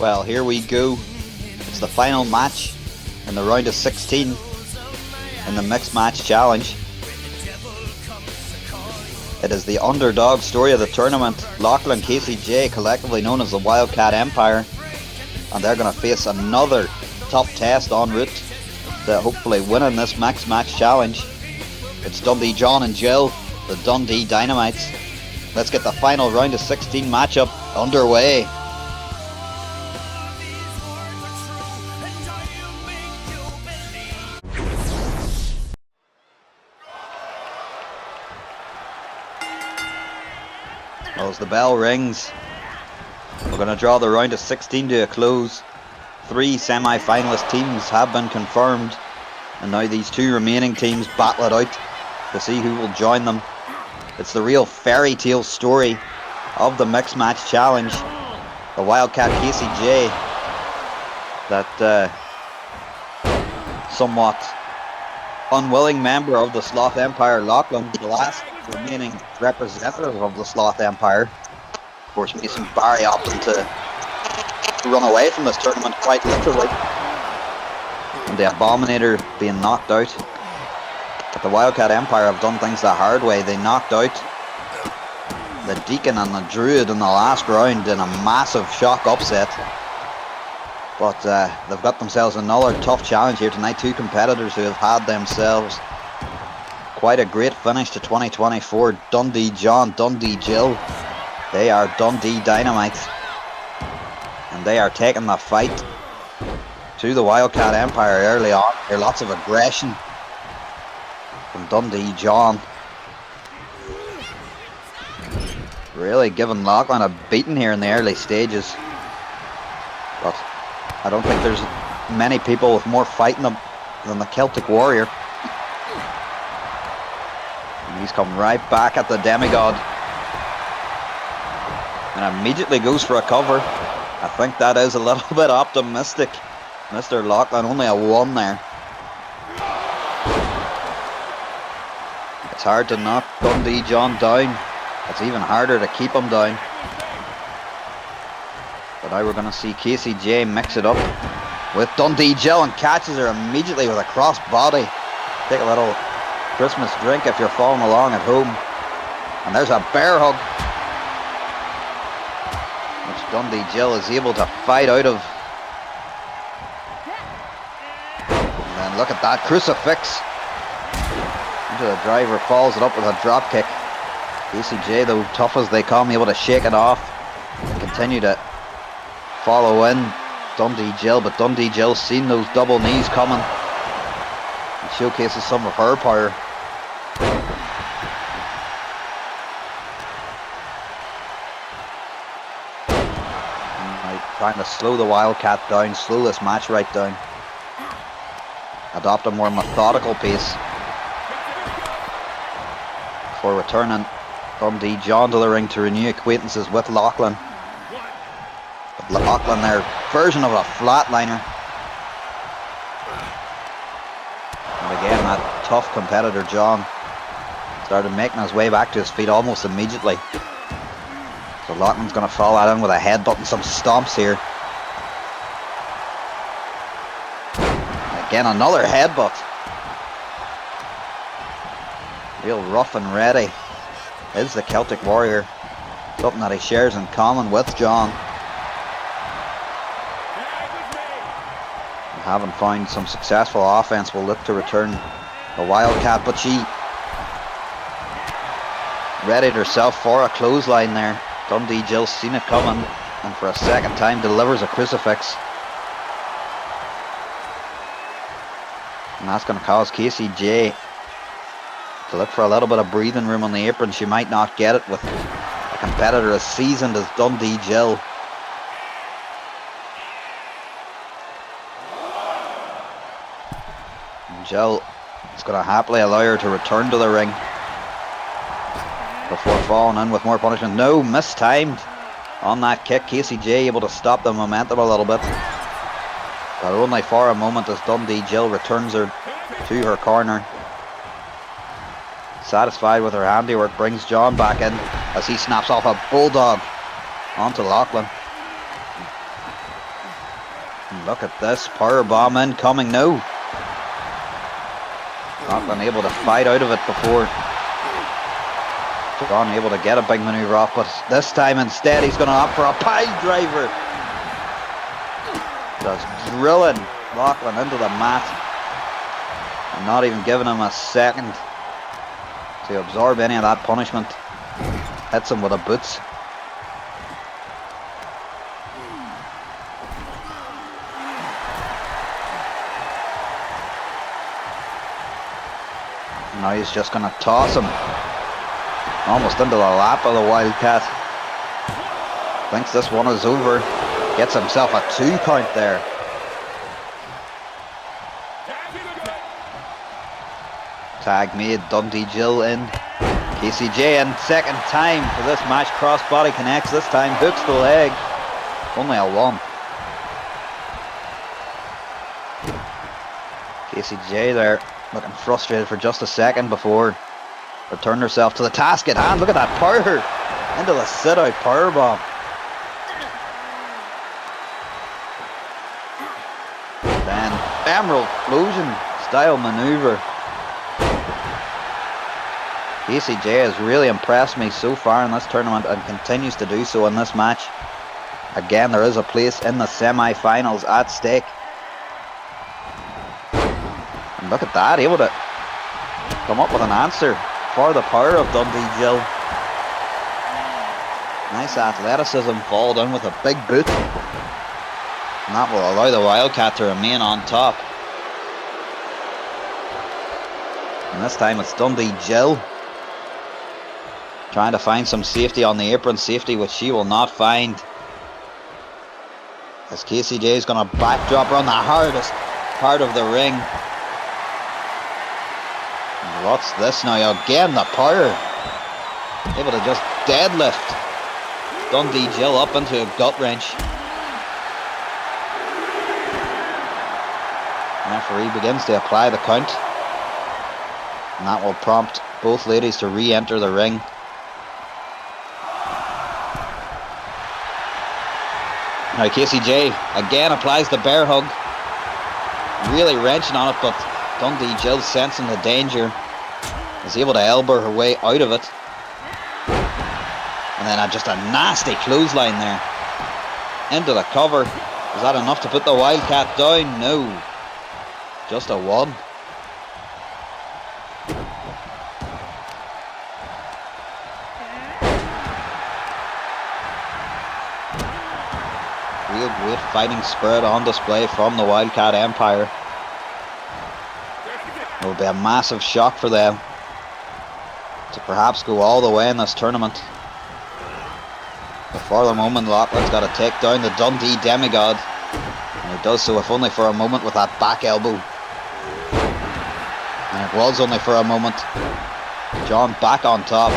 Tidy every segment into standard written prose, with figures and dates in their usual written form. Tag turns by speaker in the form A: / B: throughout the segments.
A: Well, here we go. It's the final match in the round of 16 in the mixed match challenge. It is the underdog story of the tournament, Lachlan KCJ, collectively known as the Wildcat Empire, and they're going to face another tough test en route to hopefully winning this mixed match challenge. It's Dundee John and Jill, the Dundee Dynamites. Let's get the final round of 16 matchup underway. Well, as the bell rings, we're going to draw the round of 16 to a close. 3 semi-finalist teams have been confirmed, and now these 2 remaining teams battle it out to see who will join them. It's the real fairy tale story of the mixed match challenge. The Wildcat KCJ, that somewhat unwilling member of the Sloth Empire, Lachlan, the last remaining representative of the Sloth Empire, of course, Mason Barry opting to run away from this tournament quite literally, and the Abominator being knocked out. But the Wildcat Empire have done things the hard way. They knocked out the Deacon and the Druid in the last round in a massive shock upset. But they've got themselves another tough challenge here tonight. 2 competitors who have had themselves quite a great finish to 2024. Dundee John, Dundee Jill. They are Dundee Dynamites, and they are taking the fight to the Wildcat Empire early on. Here, lots of aggression from Dundee John, really giving Lachlan a beating here in the early stages. But I don't think there's many people with more fight in them than the Celtic Warrior. And he's come right back at the Demigod and immediately goes for a cover. I think that is a little bit optimistic. Mr. Lachlan, only a 1 there. It's hard to knock Dundee John down. It's even harder to keep him down. But now we're going to see KCJ mix it up with Dundee Jill and catches her immediately with a cross body. Take a little Christmas drink if you're following along at home. And there's a bear hug, which Dundee Jill is able to fight out of. And then look at that crucifix into the driver, follows it up with a drop kick. KCJ, though, tough as they come, able to shake it off and continue to follow in Dundee Jill, but Dundee Jill's seen those double knees coming and showcases some of her power. And trying to slow the Wildcat down, slow this match right down, adopt a more methodical pace before returning Dundee John to the ring to renew acquaintances with Lachlan. But Lachlan, their version of a flatliner. And again, that tough competitor John started making his way back to his feet almost immediately. So Lachlan's going to follow that in with a headbutt and some stomps here. Again, another headbutt. Real rough and ready is the Celtic Warrior. Something that he shares in common with John. And having found some successful offense, will look to return the Wildcat, but she readied herself for a clothesline there. Dundee Jill's seen it coming, and for a second time delivers a crucifix. And that's going to cause KCJ to look for a little bit of breathing room on the apron. She might not get it with a competitor as seasoned as Dundee Jill. And Jill is going to happily allow her to return to the ring before falling in with more punishment. No, mistimed on that kick. KCJ able to stop the momentum a little bit, but only for a moment as Dundee Jill returns her to her corner. Satisfied with her handiwork, brings John back in as he snaps off a bulldog onto Lachlan. Look at this powerbomb incoming now. Not been able to fight out of it before. John able to get a big maneuver off, but this time instead he's going to opt for a pile driver. Just drilling Lachlan into the mat and not even giving him a second to absorb any of that punishment. Hits him with the boots. Now he's just going to toss him almost into the lap of the Wildcat. Thinks this one is over. Gets himself a 2 count there. Tag made, Dundee Jill in. KCJ in second time for this match. Crossbody connects this time. Hooks the leg. Only a 1. KCJ there looking frustrated for just a second before returned herself to the task at hand. Look at that power into the sit-out powerbomb. Then Emerald Explosion style maneuver. KCJ has really impressed me so far in this tournament and continues to do so in this match. Again, there is a place in the semi-finals at stake. And look at that, able to come up with an answer for the power of Dundee Jill. Nice athleticism, fall down with a big boot. And that will allow the Wildcat to remain on top. And this time it's Dundee Jill trying to find some safety on the apron, safety which she will not find. As KCJ is going to backdrop her on the hardest part of the ring. And what's this now? Again, the power. Able to just deadlift Dundee Jill up into a gut wrench. The referee begins to apply the count. And that will prompt both ladies to re-enter the ring. Now KCJ again applies the bear hug. Really wrenching on it, but Dundee Jill, sensing the danger, is able to elbow her way out of it. And then just a nasty clothesline there. Into the cover. Is that enough to put the Wildcat down? No. Just a 1. Real great fighting spirit on display from the Wildcat Empire. It will be a massive shock for them to perhaps go all the way in this tournament. But for the moment, Lachlan's got to take down the Dundee Demigod. And he does so, if only for a moment, with that back elbow. And it was only for a moment. John back on top.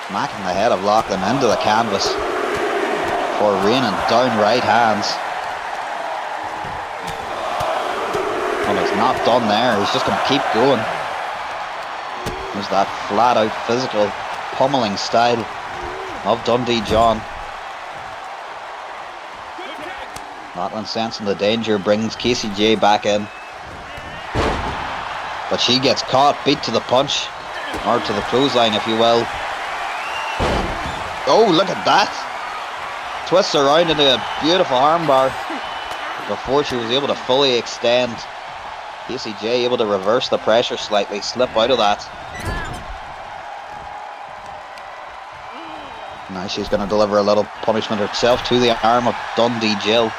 A: Smacking the head of Lachlan into the canvas for raining down right hands. Well, he's not done there. He's just going to keep going. There's that flat out physical pummeling style of Dundee John. Lachlan, sensing the danger, brings KCJ back in. But she gets caught, beat to the punch, or to the clothesline if you will. Oh, look at that! Twists around into a beautiful armbar before she was able to fully extend. KCJ able to reverse the pressure slightly, slip out of that. Now she's going to deliver a little punishment herself to the arm of Dundee Jill.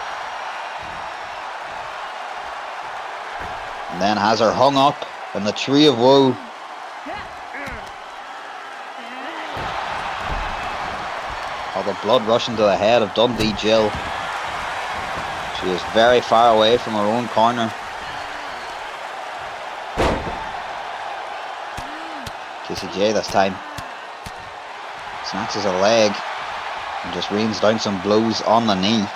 A: And then has her hung up in the Tree of Woe. All the blood rushing to the head of Dundee Jill. She is very far away from her own corner. KCJ this time snatches a leg and just rains down some blows on the knee.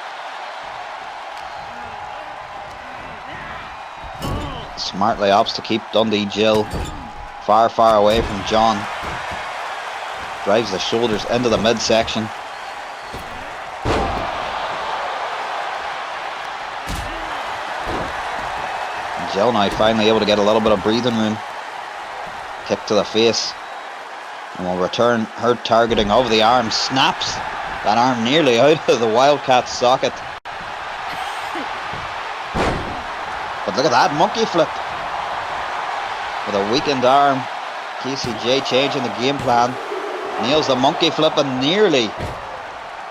A: Smartly opts to keep Dundee Jill far, far away from John. Drives the shoulders into the midsection. Jill now finally able to get a little bit of breathing room. Kick to the face. And will return her targeting of the arm. Snaps that arm nearly out of the Wildcat socket. But look at that monkey flip. With a weakened arm. KCJ changing the game plan. Nails the monkey flip and nearly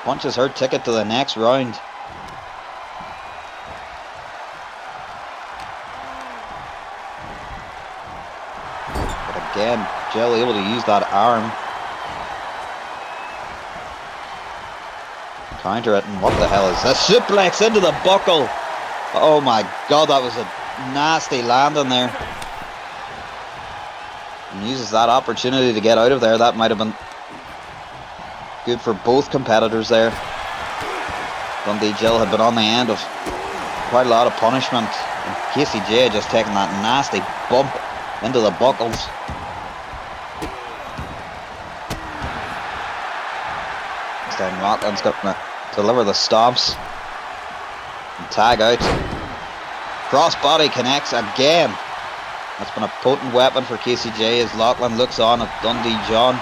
A: punches her ticket to the next round. But again, Jill able to use that arm. Counter it, and what the hell is this? Suplex into the buckle. Oh my god, that was a nasty landing there. And uses that opportunity to get out of there. That might have been good for both competitors there. Dundee Jill had been on the end of quite a lot of punishment. And KCJ just taking that nasty bump into the buckles. This time Rockland's got to deliver the stomps. And tag out. Crossbody connects again. That's been a potent weapon for KCJ as Lachlan looks on at Dundee John,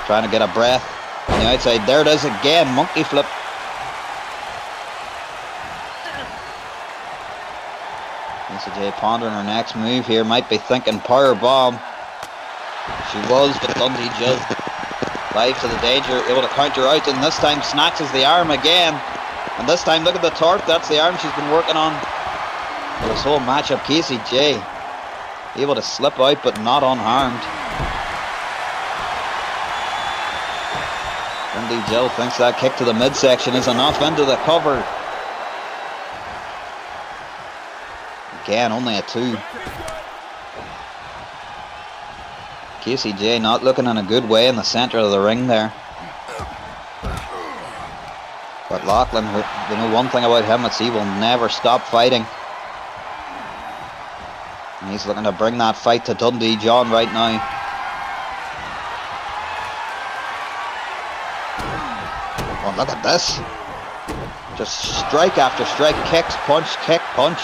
A: trying to get a breath on the outside. There it is again, monkey flip. KCJ pondering her next move here, might be thinking power bomb. She was, but Dundee Jill live to the danger, able to counter out, and this time snatches the arm again. And this time, look at the torque, that's the arm she's been working on for this whole matchup. KCJ able to slip out, but not unharmed. Dundee Jill thinks that kick to the midsection is enough, into the cover. Again, only a 2. KCJ not looking in a good way in the centre of the ring there. But Lachlan, we know one thing about him, it's he will never stop fighting. And he's looking to bring that fight to Dundee John right now. Oh, look at this. Just strike after strike, kicks, punch, kick, punch.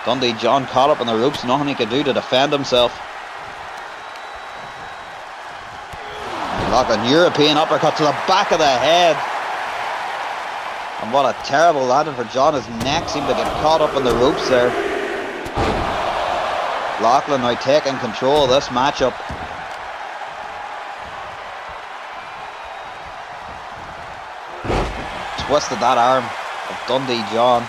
A: Dundee John caught up in the ropes, nothing he could do to defend himself. And Lachlan, European uppercut to the back of the head. And what a terrible landing for John. His neck seemed to get caught up in the ropes there. Lachlan now taking control of this matchup. Twisted that arm of Dundee John.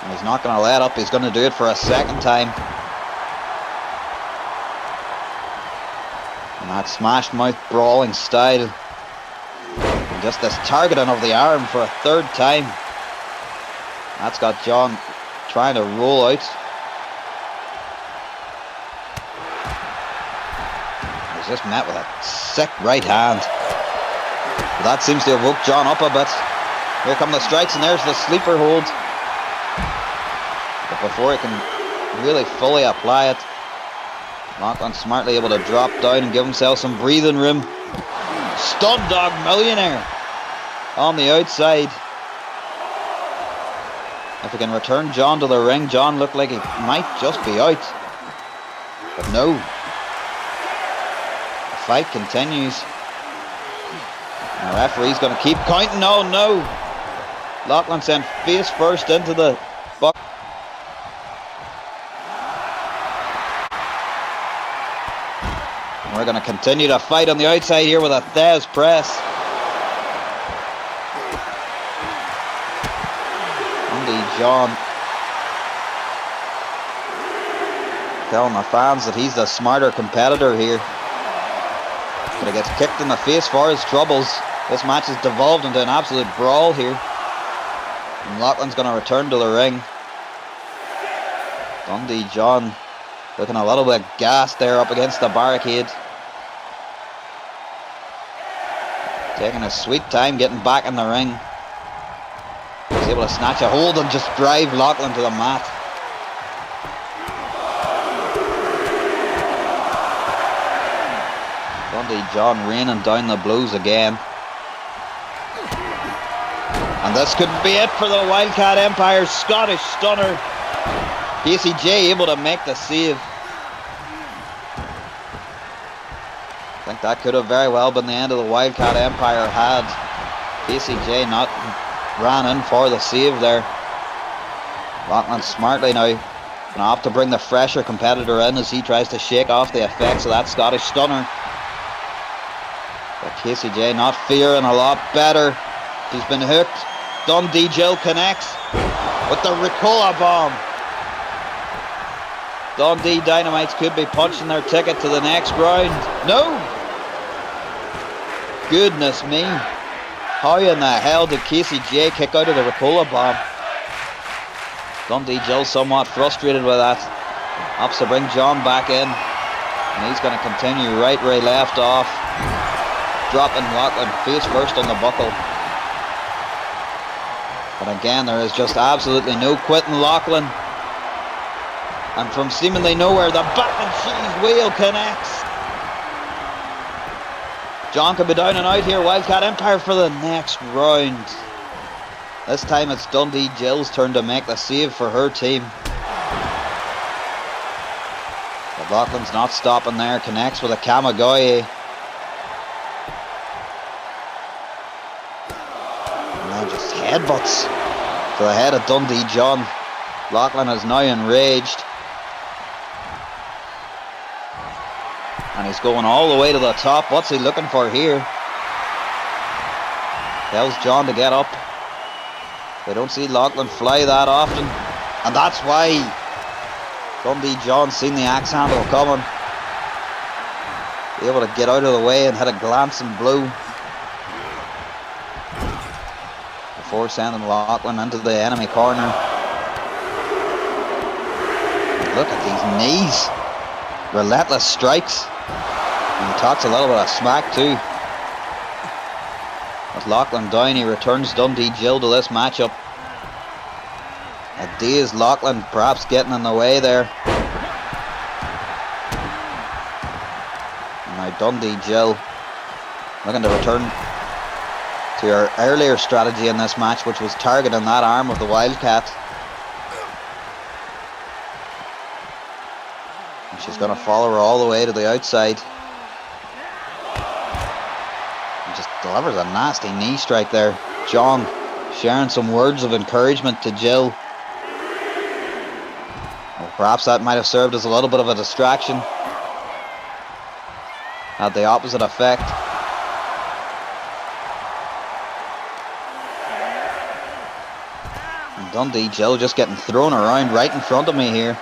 A: And he's not going to let up, he's going to do it for a second time. And that smash mouth brawling style. And just this targeting of the arm for a third time. That's got John trying to roll out. He's just met with a sick right hand. But that seems to have woke John up a bit. Here come the strikes, and there's the sleeper hold. But before he can really fully apply it, Lachlan smartly able to drop down and give himself some breathing room. Stud Dog Millionaire on the outside. If he can return John to the ring, John looked like he might just be out. But no. The fight continues. And the referee's going to keep counting. Oh no. Lachlan sent face first into the buck. We're going to continue to fight on the outside here with a Thez press. Dundee John telling the fans that he's the smarter competitor here. But he gets kicked in the face for his troubles. This match has devolved into an absolute brawl here. And Lachlan's going to return to the ring. Dundee John looking a little bit gassed there up against the barricade. Taking a sweet time getting back in the ring. He's able to snatch a hold and just drive Lachlan to the mat. Dundee John raining down the blows again. And this could be it for the Wildcat Empire. Scottish Stunner. Casey J able to make the save. I think that could have very well been the end of the Wildcat Empire had Casey J not ran in for the save there. Loughlin smartly now going to have to bring the fresher competitor in as he tries to shake off the effects of that Scottish Stunner. But Casey J not fearing a lot better. She's been hooked. Dundee Jill connects with the Ricola bomb. Dundee Dynamites could be punching their ticket to the next round. No! Goodness me. How in the hell did Casey J kick out of the Ricola bomb? Dundee Jill somewhat frustrated with that. Opts to bring John back in. And he's going to continue right where he left off. Dropping Loughlin face first on the buckle. But again, there is just absolutely no quitting Loughlin. And from seemingly nowhere, the back and cheese wheel connects. John could be down and out here. Wildcat Empire for the next round. This time it's Dundee Jill's turn to make the save for her team. But Loughlin's not stopping there. Connects with a Kamigoye. And then just headbutts to the head of Dundee John. Loughlin is now enraged. And he's going all the way to the top. What's he looking for here? Tells John to get up. We don't see Loughlin fly that often. And that's why Dundee John seen the axe handle coming. Be able to get out of the way and hit a glancing blow. Before sending Loughlin into the enemy corner. Look at these knees. Relentless strikes. And he talks a little bit of smack too. With Loughlin down, he returns Dundee Jill to this matchup. A dazed Loughlin perhaps getting in the way there. And now Dundee Jill looking to return to her earlier strategy in this match, which was targeting that arm of the Wildcat. And she's going to follow her all the way to the outside. Just delivers a nasty knee strike there. John sharing some words of encouragement to Jill. Well, perhaps that might have served as a little bit of a distraction. Had the opposite effect. And Dundee Jill just getting thrown around right in front of me here.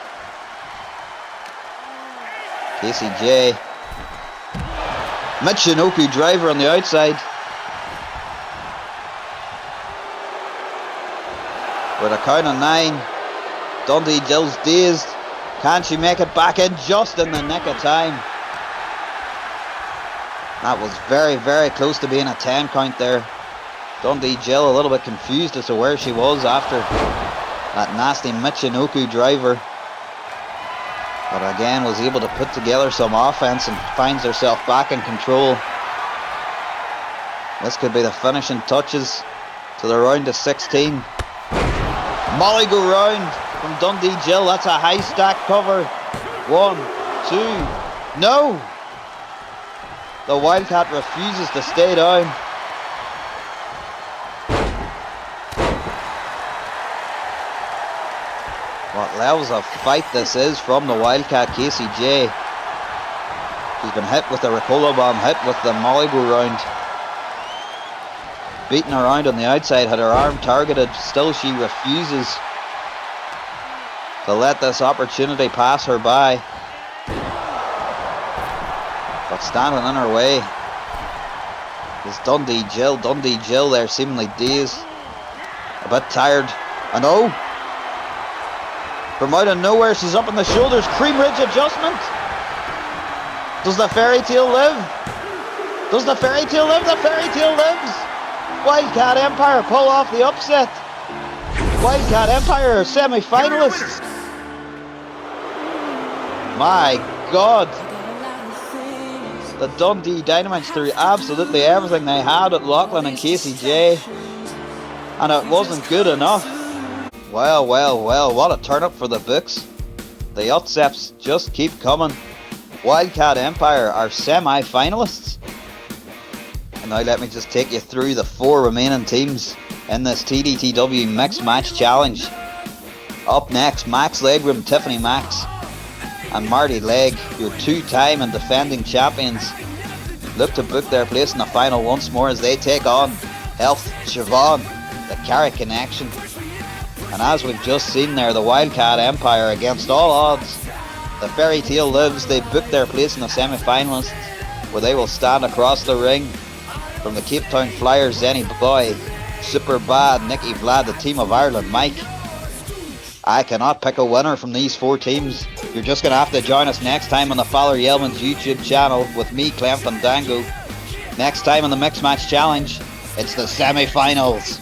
A: Casey J. Michinoku driver on the outside. With a count of 9. Dundee Jill's dazed. Can she make it back in just in the nick of time? That was very, very close to being a 10 count there. Dundee Jill a little bit confused as to where she was after that nasty Michinoku driver. But again was able to put together some offense and finds herself back in control. This could be the finishing touches to the round of 16. Molly go round from Dundee Jill. That's a high stack cover. 1, 2. No! The Wildcat refuses to stay down. What levels of fight this is from the Wildcat Casey J. She's been hit with the Ricola bomb, hit with the Molly go round. Beaten around on the outside, had her arm targeted. Still she refuses to let this opportunity pass her by. But standing in her way is Dundee Jill. Dundee Jill there seemingly dazed. A bit tired. And oh! From out of nowhere, she's up on the shoulders. Cream Ridge adjustment. Does the fairy tale live? Does the fairy tale live? The fairy tale lives. Wildcat Empire pull off the upset. Wildcat Empire are semi-finalists. My God. The Dundee Dynamites threw absolutely everything they had at Loughlin and Casey J. and it wasn't good enough. Well, what a turn up for the books. The upsets just keep coming. Wildcat Empire are semi-finalists. And now let me just take you through the 4 remaining teams in this TDTW Mixed Match Challenge. Up next, Max Legroom, Tiffany Max and Marty Legg, your 2-time and defending champions, look to book their place in the final once more as they take on Health Siobhan, the Carrick Connection. And as we've just seen there, the Wildcat Empire, against all odds, the fairy tale lives. They book their place in the semi-finalists, where they will stand across the ring from the Cape Town Flyers, Zenny Boy, Super Bad, Nicky Vlad, the Team of Ireland, Mike. I cannot pick a winner from these 4 teams. You're just going to have to join us next time on the Father Yelman's YouTube channel with me, Clem Fandango. Next time on the Mixed Match Challenge, it's the semi-finals.